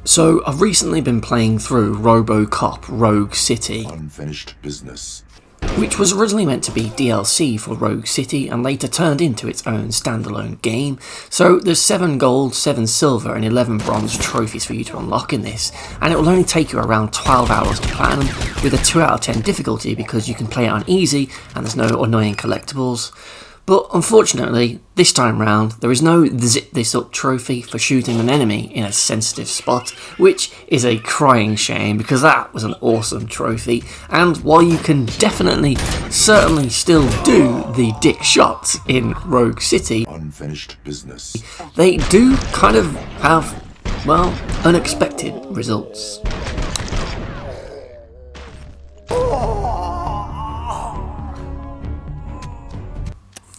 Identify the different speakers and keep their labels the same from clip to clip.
Speaker 1: So, I've recently been playing through Robocop Rogue City,
Speaker 2: Unfinished business.
Speaker 1: which was originally meant to be DLC for Rogue City and later turned into its own standalone game. So there's 7 gold, 7 silver and 11 bronze trophies for you to unlock in this, and it will only take you around 12 hours to platinum with a 2 out of 10 difficulty because you can play it on easy and there's no annoying collectibles. But unfortunately, this time round, there is no zip this up trophy for shooting an enemy in a sensitive spot, which is a crying shame because that was an awesome trophy, and while you can certainly still do the dick shots in Rogue City,
Speaker 2: Unfinished business.
Speaker 1: they do kind of have, well, unexpected results.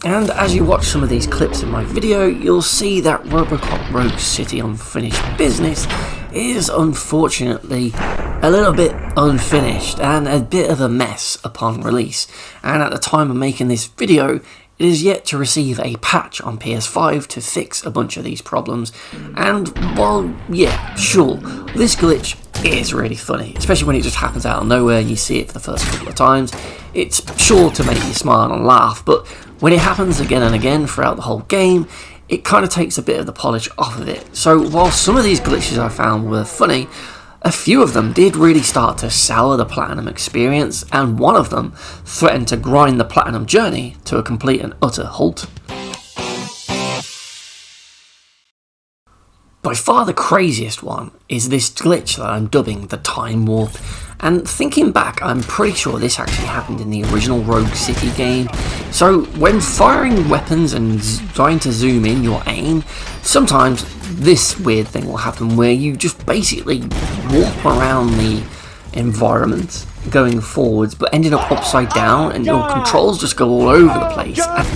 Speaker 1: And as you watch some of these clips in my video, you'll see that Robocop Rogue City Unfinished Business is unfortunately a little bit unfinished and a bit of a mess upon release. And at the time of making this video, it is yet to receive a patch on PS5 to fix a bunch of these problems. And while, yeah, sure, this glitch is really funny, especially when it just happens out of nowhere and you see it for the first couple of times. It's sure to make you smile and laugh, but when it happens again and again throughout the whole game, it kind of takes a bit of the polish off of it. So while some of these glitches I found were funny, a few of them did really start to sour the platinum experience, and one of them threatened to grind the platinum journey to a complete and utter halt. By far the craziest one is this glitch that I'm dubbing the Time Warp, and thinking back, I'm pretty sure this actually happened in the original Rogue City game. So when firing weapons and trying to zoom in your aim, sometimes this weird thing will happen where you just basically warp around the environment going forwards but ending up upside down and your controls just go all over the place. And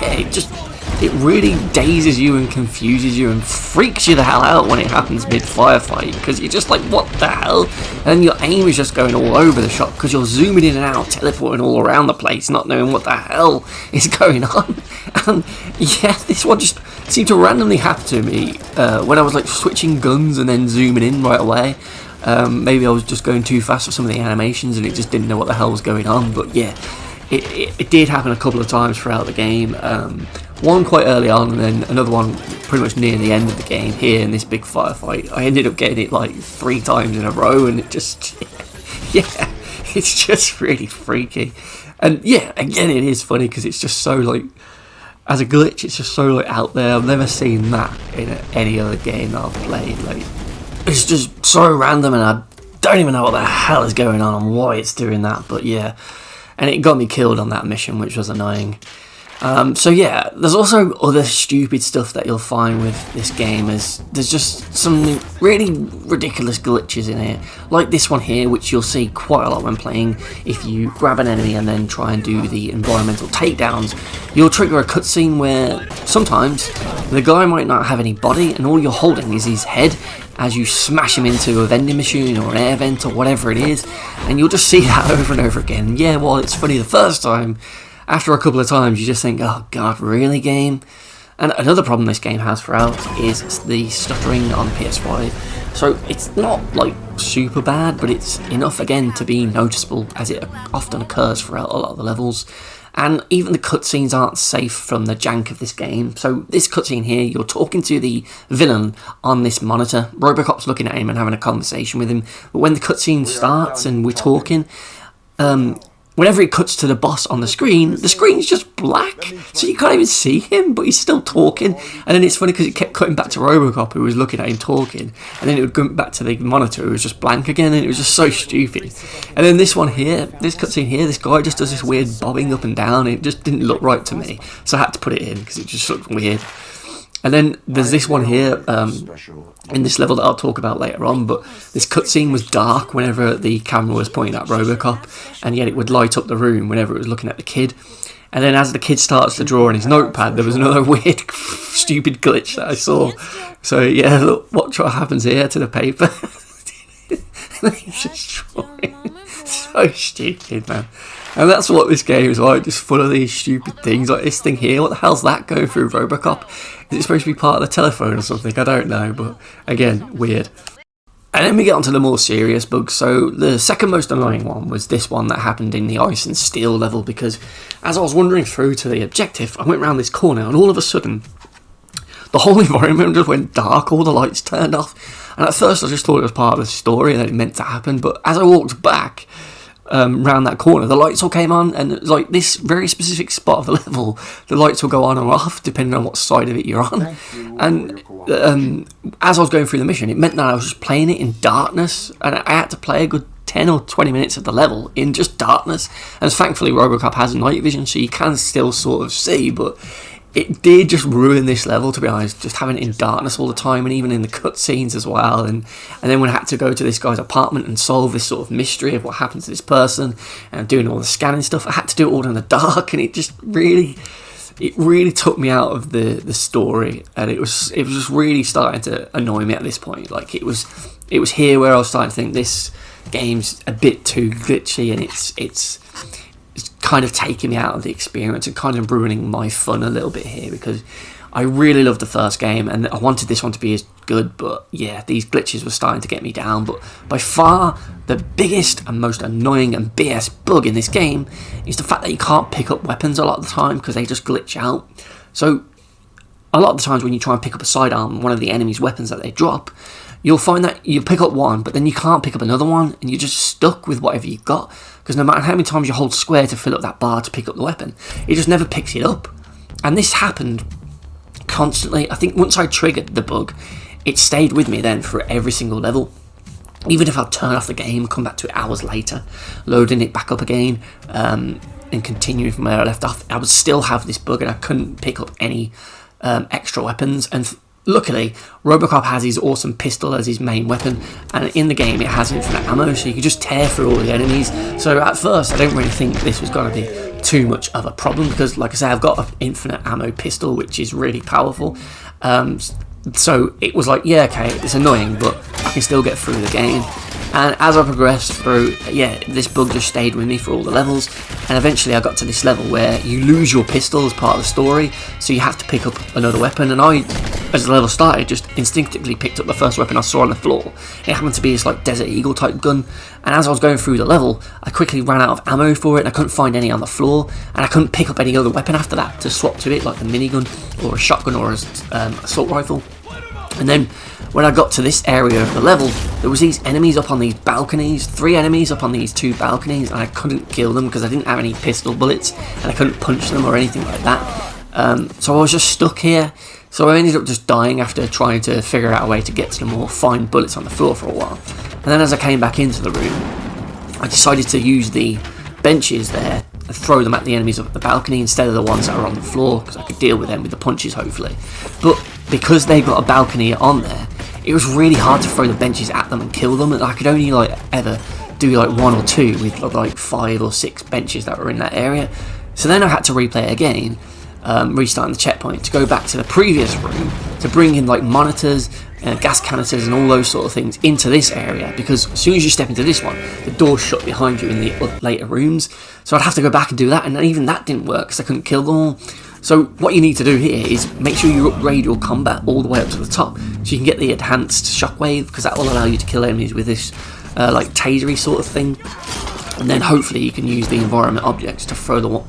Speaker 1: yeah, it really dazes you and confuses you and freaks you the hell out when it happens mid-firefight, because you're just like, what the hell? And your aim is just going all over the shop because you're zooming in and out, teleporting all around the place, not knowing what the hell is going on. And yeah, this one just seemed to randomly happen to me when I was like switching guns and then zooming in right away. Maybe I was just going too fast for some of the animations and it just didn't know what the hell was going on, but yeah. It did happen a couple of times throughout the game, one quite early on and then another one pretty much near the end of the game here in this big firefight. I ended up getting it like 3 times in a row and it just, yeah, it's just really freaky. And yeah, again it is funny because it's just so like, as a glitch it's just so like out there. I've never seen that in any other game that I've played. Like, it's just so random and I don't even know what the hell is going on and why it's doing that, but yeah. And it got me killed on that mission, which was annoying. So yeah, there's also other stupid stuff that you'll find with this game. There's just some really ridiculous glitches in it, like this one here, which you'll see quite a lot when playing. If you grab an enemy and then try and do the environmental takedowns, you'll trigger a cutscene where sometimes the guy might not have any body and all you're holding is his head as you smash him into a vending machine or an air vent or whatever it is, and you'll just see that over and over again. Yeah, well, it's funny the first time. After a couple of times, you just think, oh god, really, game? And another problem this game has throughout is the stuttering on PS5. So it's not like super bad, but it's enough again to be noticeable as it often occurs throughout a lot of the levels. And even the cutscenes aren't safe from the jank of this game. So this cutscene here, you're talking to the villain on this monitor. Robocop's looking at him and having a conversation with him. But when the cutscene starts and we're talking, whenever it cuts to the boss on the screen's just black, so you can't even see him, but he's still talking. And then it's funny because it kept cutting back to Robocop, who was looking at him talking, and then it would go back to the monitor, who was just blank again, and it was just so stupid. And then this one here, this cutscene here, this guy just does this weird bobbing up and down, and it just didn't look right to me, so I had to put it in because it just looked weird. And then there's this one here in this level that I'll talk about later on, but this cutscene was dark whenever the camera was pointing at Robocop, and yet it would light up the room whenever it was looking at the kid. And then as the kid starts to draw on his notepad, there was another weird, stupid glitch that I saw. So yeah, look, watch what happens here to the paper. He's just drawing. So stupid, man. And that's what this game is like, just full of these stupid things, like this thing here. What the hell's that going through Robocop? Is it supposed to be part of the telephone or something? I don't know, but again, weird. And then we get onto the more serious bugs. So the second most annoying one was this one that happened in the Ice and Steel level, because as I was wandering through to the objective, I went around this corner and all of a sudden the whole environment just went dark, all the lights turned off. And at first I just thought it was part of the story and it meant to happen, but as I walked back round that corner, the lights all came on, and it was like this very specific spot of the level, the lights will go on or off depending on what side of it you're on. And as I was going through the mission, it meant that I was just playing it in darkness, and I had to play a good 10 or 20 minutes of the level in just darkness. And thankfully Robocop has night vision, so you can still sort of see, but it did just ruin this level, to be honest, just having it in darkness all the time, and even in the cutscenes as well. And then when I had to go to this guy's apartment and solve this sort of mystery of what happened to this person, and doing all the scanning stuff, I had to do it all in the dark, and it really took me out of the story, and it was just really starting to annoy me at this point. Like it was here where I was starting to think this game's a bit too glitchy, and it's kind of taking me out of the experience and kind of ruining my fun a little bit here, because I really loved the first game and I wanted this one to be as good, but yeah, these glitches were starting to get me down. But by far the biggest and most annoying and BS bug in this game is the fact that you can't pick up weapons a lot of the time because they just glitch out. So a lot of the times when you try and pick up a sidearm, one of the enemy's weapons that they drop, you'll find that you pick up one, but then you can't pick up another one, and you're just stuck with whatever you've got, because no matter how many times you hold square to fill up that bar to pick up the weapon, it just never picks it up. And this happened constantly. I think once I triggered the bug, it stayed with me then for every single level. Even if I'd turn off the game, come back to it hours later, loading it back up again, and continuing from where I left off, I would still have this bug and I couldn't pick up any extra weapons. And luckily, Robocop has his awesome pistol as his main weapon, and in the game it has infinite ammo, so you can just tear through all the enemies. So at first I didn't really think this was going to be too much of a problem, because like I say, I've got an infinite ammo pistol which is really powerful. So it was like, yeah, okay, it's annoying, but I can still get through the game. And as I progressed through, yeah, this bug just stayed with me for all the levels, and eventually I got to this level where you lose your pistol as part of the story, so you have to pick up another weapon. And I, as the level started, just instinctively picked up the first weapon I saw on the floor. It happened to be this like Desert Eagle type gun, and as I was going through the level, I quickly ran out of ammo for it, and I couldn't find any on the floor, and I couldn't pick up any other weapon after that to swap to it, like the minigun or a shotgun or an assault rifle. And then when I got to this area of the level, there was these enemies up on these balconies, 3 enemies up on these 2 balconies, and I couldn't kill them because I didn't have any pistol bullets, and I couldn't punch them or anything like that. So I was just stuck here. So I ended up just dying after trying to figure out a way to get to them or find bullets on the floor for a while. And then as I came back into the room, I decided to use the benches there and throw them at the enemies up at the balcony instead of the ones that are on the floor, because I could deal with them with the punches hopefully. But because they got a balcony on there, it was really hard to throw the benches at them and kill them, and I could only ever do 1 or 2 with 5 or 6 benches that were in that area. So then I had to replay it again, restarting the checkpoint, to go back to the previous room to bring in monitors, gas canisters and all those sort of things into this area, because as soon as you step into this one, the door's shut behind you in the later rooms. So I'd have to go back and do that, and even that didn't work because I couldn't kill them all. So what you need to do here is make sure you upgrade your combat all the way up to the top, so you can get the enhanced shockwave, because that will allow you to kill enemies with this tasery sort of thing. And then hopefully you can use the environment objects to throw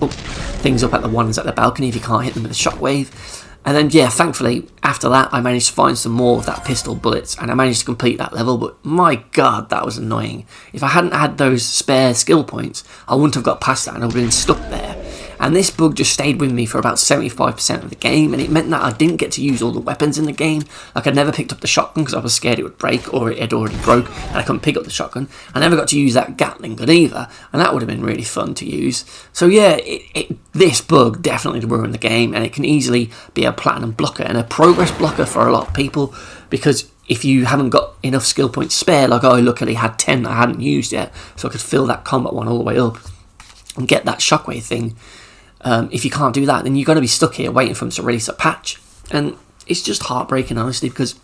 Speaker 1: things up at the ones at the balcony if you can't hit them with a shockwave. And then yeah, thankfully after that I managed to find some more of that pistol bullets, and I managed to complete that level. But my god, that was annoying. If I hadn't had those spare skill points, I wouldn't have got past that and I would have been stuck there. And this bug just stayed with me for about 75% of the game, and it meant that I didn't get to use all the weapons in the game. I'd never picked up the shotgun because I was scared it would break, or it had already broke and I couldn't pick up the shotgun. I never got to use that Gatling gun either, and that would have been really fun to use. So yeah, this bug definitely ruined the game, and it can easily be a platinum blocker and a progress blocker for a lot of people, because if you haven't got enough skill points spare, like I luckily had 10 that I hadn't used yet, so I could fill that combat one all the way up and get that shockwave thing. If you can't do that, then you're going to be stuck here waiting for them to release a patch, and it's just heartbreaking, honestly, because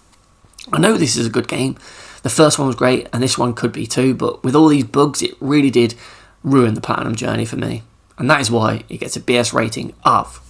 Speaker 1: I know this is a good game. The first one was great, and this one could be too, but with all these bugs, it really did ruin the platinum journey for me, and that is why it gets a BS rating of